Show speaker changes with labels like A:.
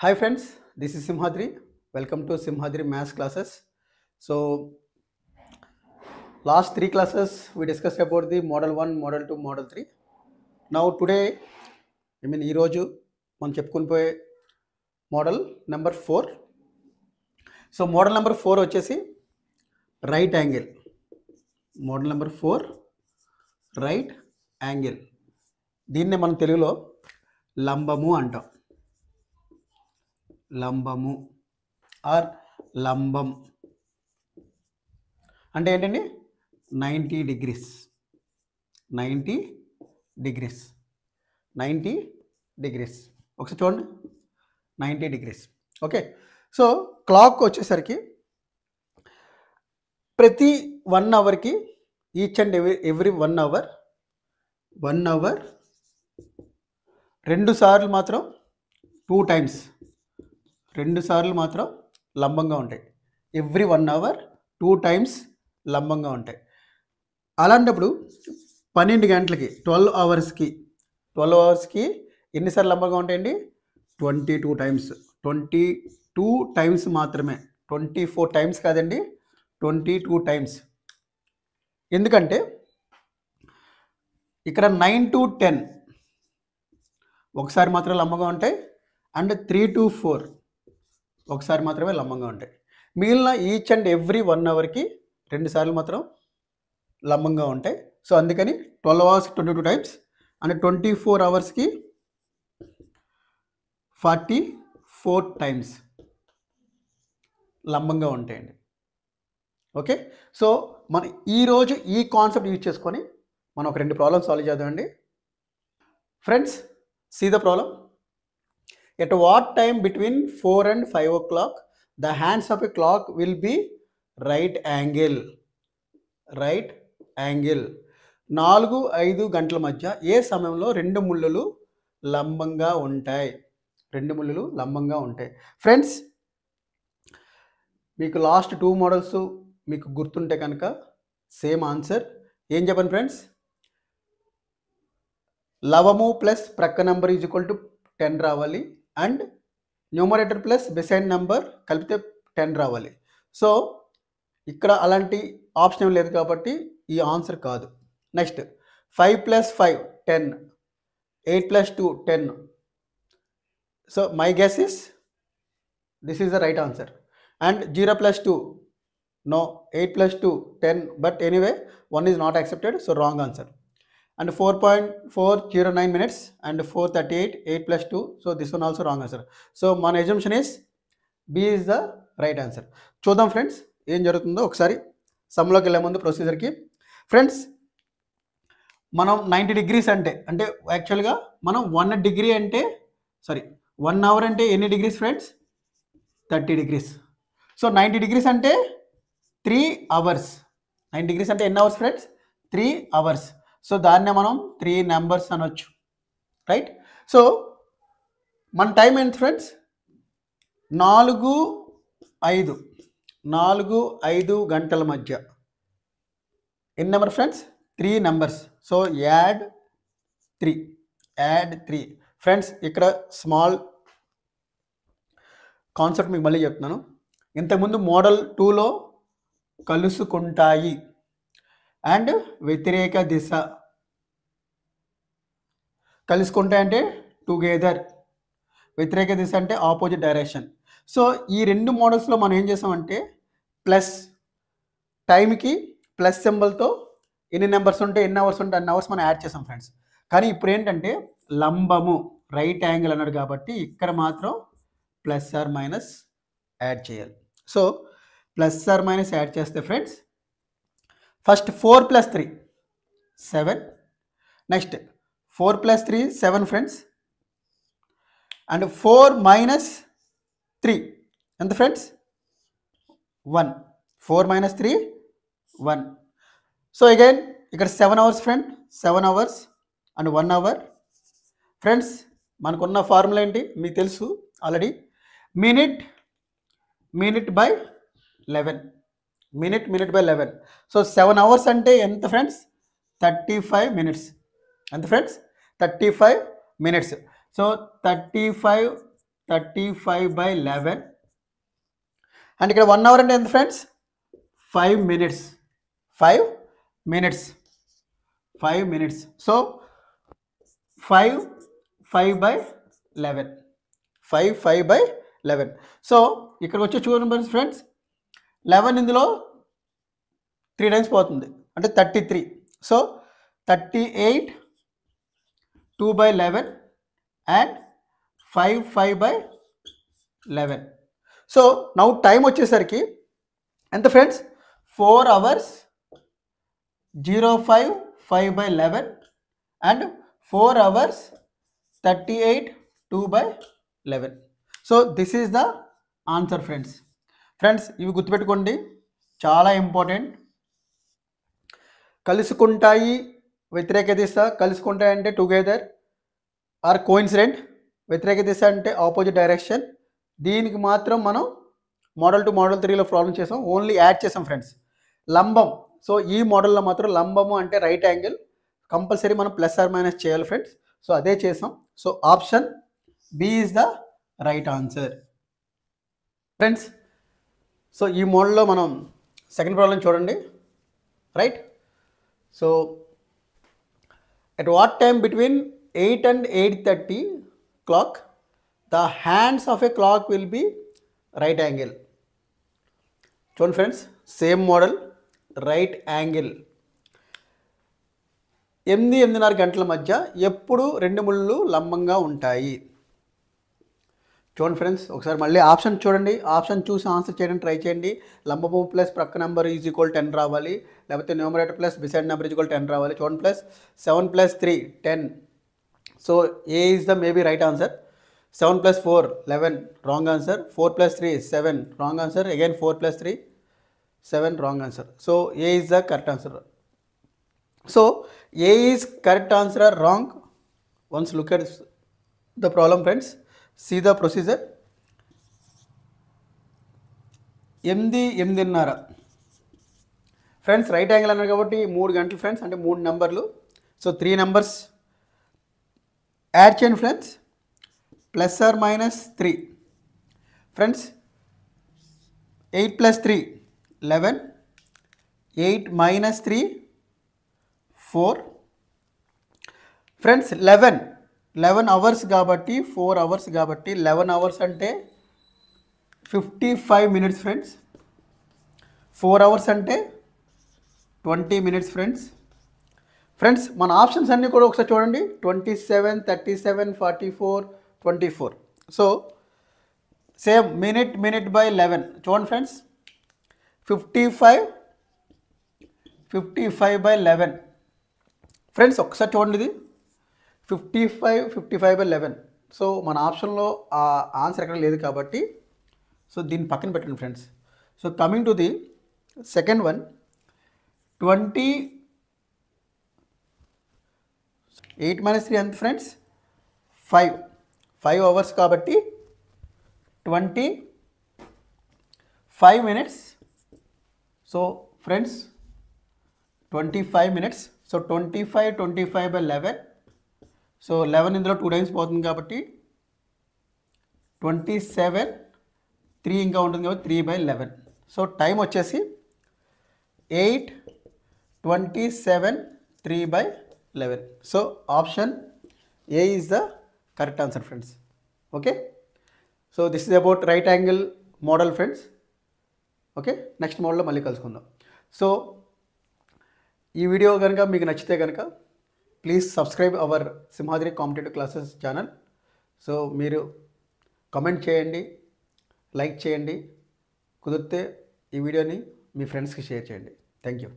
A: Hi friends, this is Simhadri. Welcome to Simhadri Maths classes. So last three classes we discussed about the model 1, model 2, model 3. Now today, ఈ రోజు మనం చెప్పుకొని పోయే model number 4. So model number 4 వచ్చేసి right angle. Model number 4 right angle. దీన్నే మనం తెలుగులో లంబము అంటాం. లంబము ఆర్ లంబం అంటే ఏంటండి 90 డిగ్రీస్ 90 డిగ్రీస్ 90 డిగ్రీస్ ఒకసారి చూడండి 90 డిగ్రీస్. ఓకే, సో క్లాక్ వచ్చేసరికి ప్రతి 1 అవర్కి ఈచ్ అండ్ ఎవ్రీ 1 అవర్ 2 సార్లు మాత్రం 2 టైమ్స్ 2 సార్లు మాత్రం లంబంగా ఉంటాయి. ఎవ్రీ 1 అవర్ 2 టైమ్స్ లంబంగా ఉంటాయి. అలాంటప్పుడు 12 గంటలకి 12 అవర్స్కి ఎన్నిసార్లు లంబంగా ఉంటాయండి? 22 టైమ్స్. 22 టైమ్స్ మాత్రమే, 24 టైమ్స్ కాదండి, 22 టైమ్స్. ఎందుకంటే ఇక్కడ 9 to 10 ఒకసారి మాత్రమే లంబంగా ఉంటాయి, అండ్ 3 to 4 ఒకసారి మాత్రమే లంబంగా ఉంటాయి. మిగిలిన ఈచ్ అండ్ ఎవ్రీ 1 అవర్కి 2 సార్లు మాత్రం లంబంగా ఉంటాయి. సో అందుకని 12 అవర్స్కి 22 టైమ్స్ అండ్ 24 అవర్స్కి 44 టైమ్స్ లంబంగా ఉంటాయండి. ఓకే, సో మనం ఈరోజు ఈ కాన్సెప్ట్ యూజ్ చేసుకొని మనం ఒక 2 ప్రాబ్లమ్స్ సాల్వ్ చేద్దామండి. Friends, see the problem. At what time between 4 and 5 o'clock the hands of a clock will be right angle? Right angle. 4-5 గంటల మధ్య ఏ సమయంలో 2 ముళ్ళులు లంబంగా ఉంటాయి? 2 ముళ్ళులు లంబంగా ఉంటాయి. ఫ్రెండ్స్, మీకు లాస్ట్ 2 మోడల్స్ మీకు గుర్తుంటే కనుక సేమ్ ఆన్సర్. ఏం చెప్పండి ఫ్రెండ్స్? లవము ప్లస్ ప్రక్క నెంబర్ ఈజ్ ఈక్వల్ టు 10 రావాలి, and numerator plus beside number కలిపితే 10 రావాలి. సో ఇక్కడ అలాంటి ఆప్షన్ ఏం లేదు కాబట్టి ఈ ఆన్సర్ కాదు. Next 5 + 5 10, 8 + 2 10. So my guess is this is the right answer. And 0 + 2 no, 8 + 2 10, but anyway 1 is not accepted, so wrong answer. And 4.409 minutes and 4:38, 8 + 2, so this one also wrong answer. So మన assumption is B is the right answer. చూద్దాం friends ఏం జరుగుతుందో ఒకసారి. సమ్లోకి వెళ్ళే ముందు ప్రొసీజర్కి friends, మనం 90 degrees అంటే యాక్చువల్గా మనం 1 డిగ్రీ అంటే 1 అవర్ అంటే ఎన్ని degrees friends? 30 degrees. So 90 degrees అంటే 3 అవర్స్. 90 డిగ్రీస్ అంటే ఎన్ని అవర్స్ ఫ్రెండ్స్? 3 అవర్స్. సో దాన్నే మనం 3 నెంబర్స్ అనొచ్చు, రైట్? సో మన టైం ఏంటి ఫ్రెండ్స్? 4-5 గంటల మధ్య ఎన్ని number friends? 3 numbers. So add 3 friends. ఇక్కడ స్మాల్ కాన్సెప్ట్ మీకు మళ్ళీ చెప్తున్నాను. ఇంతకుముందు మోడల్ 2లో కలుసుకుంటాయి అండ్ వ్యతిరేక దిశ. కలుసుకుంటాయి అంటే టుగెదర్, వ్యతిరేక దిశ అంటే ఆపోజిట్ డైరెక్షన్. సో ఈ 2 మోడల్స్లో మనం ఏం చేసామంటే ప్లస్ టైంకి ప్లస్ సింబల్తో ఎన్ని నెంబర్స్ ఉంటే ఎన్ని అవర్స్ ఉంటే అన్ని అవర్స్ మనం యాడ్ చేసాం ఫ్రెండ్స్. కానీ ఇప్పుడు ఏంటంటే లంబము రైట్ యాంగిల్ అన్నాడు కాబట్టి ఇక్కడ మాత్రం +or- యాడ్ చేయాలి. సో +or- యాడ్ చేస్తే friends first 4 + 3 7, next 4 + 3 7 friends, and 4 - 3 ఎంత ఫ్రెండ్స్? 1. 4 - 3 1. సో అగైన్ ఇక్కడ 7 hours friend, 7 hours and 1 hour. Friends, మనకున్న ఫార్ములా ఏంటి మీకు తెలుసు already. Minute by 11. Minute by 11. So 7 hours అంటే ఎంత ఫ్రెండ్స్? 35 మినిట్స్. ఎంత ఫ్రెండ్స్? 35 మినిట్స్. సో 35 35/11 అండ్ ఇక్కడ 1 అవర్ అంటే ఎంత friends 5 minutes 5 minutes 5 minutes so 5/11 5/11 so ఇక్కడికి వచ్చే చూడండి ఫ్రెండ్స్ 11 ఇందులో 3 టైమ్స్ పోతుంది అంటే 33 so 38 2/11 and 5/11 so now time వచ్చేసరికి ఎంత friends 4 hours 05 5/11 and 4 hours 38 2/11 so this is the answer friends ఇవి గుర్తుపెట్టుకోండి చాలా ఇంపార్టెంట్. కలుసుకుంటాయి వ్యతిరేక దిశ, కలుసుకుంటాయి అంటే టుగెదర్ ఆర్ కోఇన్సిడెంట్, వ్యతిరేక దిశ అంటే ఆపోజిట్ డైరెక్షన్. దీనికి మాత్రం మనం మోడల్ 2 మోడల్ 3లో ప్రాబ్లం చేసాం, ఓన్లీ యాడ్ చేసాం ఫ్రెండ్స్. లంబం, సో ఈ మోడల్లో మాత్రం లంబము అంటే రైట్ యాంగిల్ కంపల్సరీ మనం ప్లస్ ఆర్ మైనస్ చేయాలి ఫ్రెండ్స్. సో అదే చేసాం. So option B is the right answer friends. So ఈ మోడల్లో మనం సెకండ్ ప్రాబ్లం చూడండి. Right, so at what time between 8 and 8:30 clock the hands of a clock will be right angle. చూడండి friends, same model, right angle. 8-8:30 గంటల మధ్య ఎప్పుడు 2 ముళ్ళు లంబంగా ఉంటాయి. చూడండి ఫ్రెండ్స్, ఒకసారి మళ్ళీ ఆప్షన్ చూడండి, ఆప్షన్ చూసి ఆన్సర్ చేయడానికి ట్రై చేయండి. లంబము ప్లస్ ప్రక్క నెంబర్ ఈజ్ ఈక్వల్ 10 రావాలి, లేకపోతే numerator plus beside number is equal 10 రావాలి. చూడండి, plus 7 + 3 10. So A is the maybe right answer. 7 + 4 11 wrong answer. 4 + 3 7 wrong answer. Again 4 + 3 7 wrong answer. So A is the correct answer. So A is correct answer or wrong. Once look at the problem friends, see the procedure. 8-8:30 friends, right angle అన్నారు కాబట్టి 3 గంటలు friends, అంటే 3 నెంబర్లు. So 3 numbers add చేయండి friends, plus or minus 3 friends. 8 + 3 11, 8 - 3 4 friends. 11 hours కాబట్టి 4 hours కాబట్టి 11 hours అంటే 55 minutes friends. 4 hours అంటే 20 మినిట్స్ ఫ్రెండ్స్. మన ఆప్షన్స్ అన్నీ కూడా ఒకసారి చూడండి, 27 37 44 24. సో సేమ్ మినిట్ / 11 చూడండి ఫ్రెండ్స్, 55/11 ఫ్రెండ్స్. ఒకసారి చూడండి, ఇది 55/11. సో మన ఆప్షన్లో ఆ ఆన్సర్ ఎక్కడ లేదు కాబట్టి సో దీన్ని పక్కన పెట్టండి friends. So coming to the second one, 8 - 3 ఎంత ఫ్రెండ్స్, 5 అవర్స్ కాబట్టి 25 minutes. So friends 25 minutes. So 25/11. So 11 ఇందులో 2 టైమ్స్ పోతుంది కాబట్టి 27, 3 ఇంకా ఉంటుంది కాబట్టి 3/11. సో టైం వచ్చేసి 8 27 3/11. So option A is the correct answer friends. Okay, so this is about right angle model friends. Okay, next మోడల్లో మళ్ళీ కలుసుకుందాం. సో ఈ వీడియో కనుక మీకు నచ్చితే కనుక please subscribe our Simhadri competitive classes channel. So మీరు కామెంట్ చేయండి, లైక్ చేయండి, కుదిరితే ఈ వీడియోని మీ ఫ్రెండ్స్కి షేర్ చేయండి. Thank you.